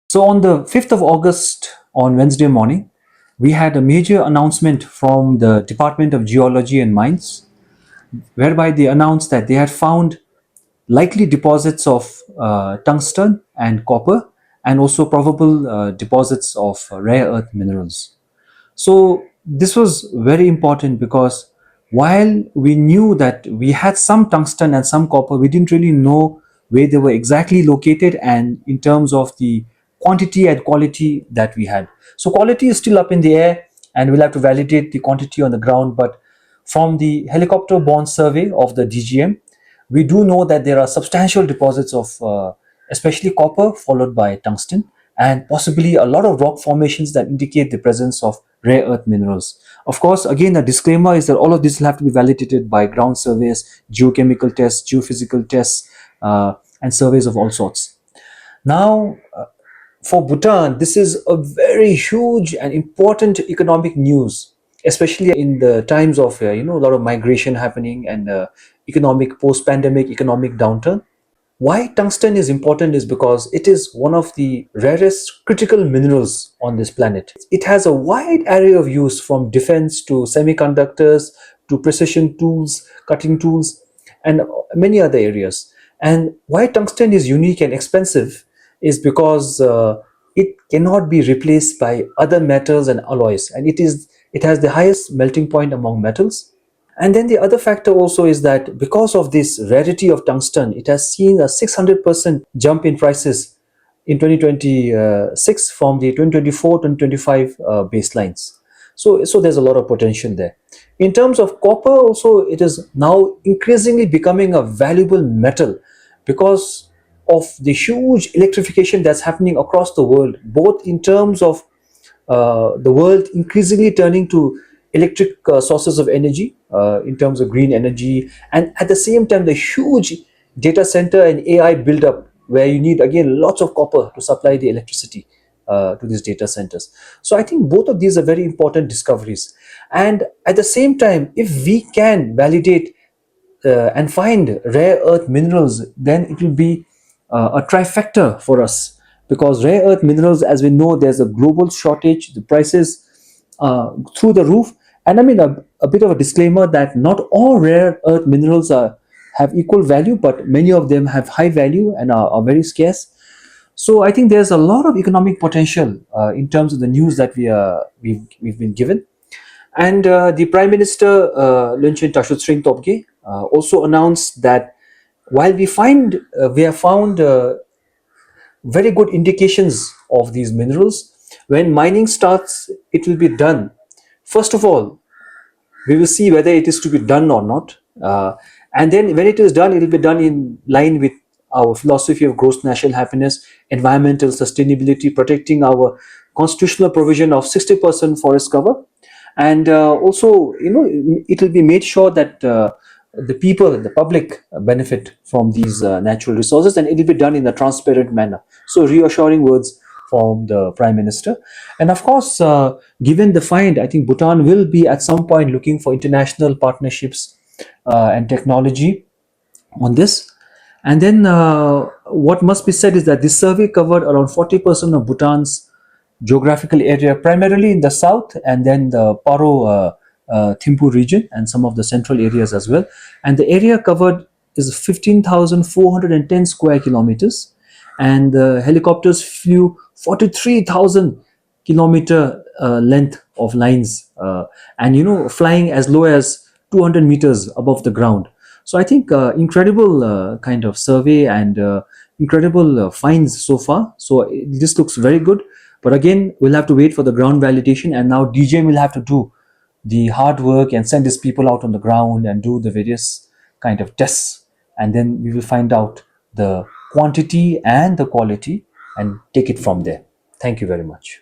So on the 5th of August, on Wednesday morning, we had a major announcement from the Department of Geology and Mines, whereby they announced that they had found likely deposits of tungsten and copper, and also probable deposits of rare earth minerals. So this was very important because while we knew that we had some tungsten and some copper, we didn't really know where they were exactly located and in terms of the quantity and quality that we had. So quality is still up in the air and we'll have to validate the quantity on the ground. But from the helicopter-borne survey of the DGM, we do know that there are substantial deposits of especially copper, followed by tungsten, and possibly a lot of rock formations that indicate the presence of rare earth minerals. Of course, again, a disclaimer is that all of this will have to be validated by ground surveys, geochemical tests, geophysical tests, and surveys of all sorts. Now, for Bhutan, this is a very huge and important economic news, especially in the times of a lot of migration happening and economic post-pandemic economic downturn. Why tungsten is important is because it is one of the rarest critical minerals on this planet. It has a wide array of use, from defense to semiconductors to precision tools, cutting tools, and many other areas. And why tungsten is unique and expensive is because it cannot be replaced by other metals and alloys, and it has the highest melting point among metals. And then the other factor also is that because of this rarity of tungsten, it has seen a 600% jump in prices in 2026 from the 2024-2025 baselines. So there's a lot of potential there. In terms of copper also, it is now increasingly becoming a valuable metal because of the huge electrification that's happening across the world, both in terms of the world increasingly turning to electric sources of energy in terms of green energy, and at the same time the huge data center and AI build up where you need again lots of copper to supply the electricity to these data centers. So I think both of these are very important discoveries, and at the same time, if we can validate and find rare earth minerals, then it will be a trifecta for us, because rare earth minerals, as we know, there's a global shortage, the prices through the roof. And I mean, a bit of a disclaimer that not all rare earth minerals have equal value, but many of them have high value and are very scarce. So I think there's a lot of economic potential in terms of the news that we've been given. And the Prime Minister, 𝐵 𝐶𝑖𝐻 also announced that while we have found very good indications of these minerals, when mining starts, it will be done. First of all, we will see whether it is to be done or not. And then when it is done, it will be done in line with our philosophy of gross national happiness, environmental sustainability, protecting our constitutional provision of 60% forest cover. And also, it will be made sure that the people, the public benefit from these natural resources, and it will be done in a transparent manner. So reassuring words from the Prime Minister. And of course, given the find, I think Bhutan will be at some point looking for international partnerships and technology on this. And then what must be said is that this survey covered around 40% of Bhutan's geographical area, primarily in the south, and then the Paro Thimphu region and some of the central areas as well. And the area covered is 15,410 square kilometers, and the helicopters flew 43,000 kilometer length of lines, and flying as low as 200 meters above the ground. So I think incredible kind of survey and incredible finds so far. So this looks very good. But again, we'll have to wait for the ground validation, and now DGM will have to do the hard work and send his people out on the ground and do the various kind of tests, and then we will find out the quantity and the quality and take it from there. Thank you very much.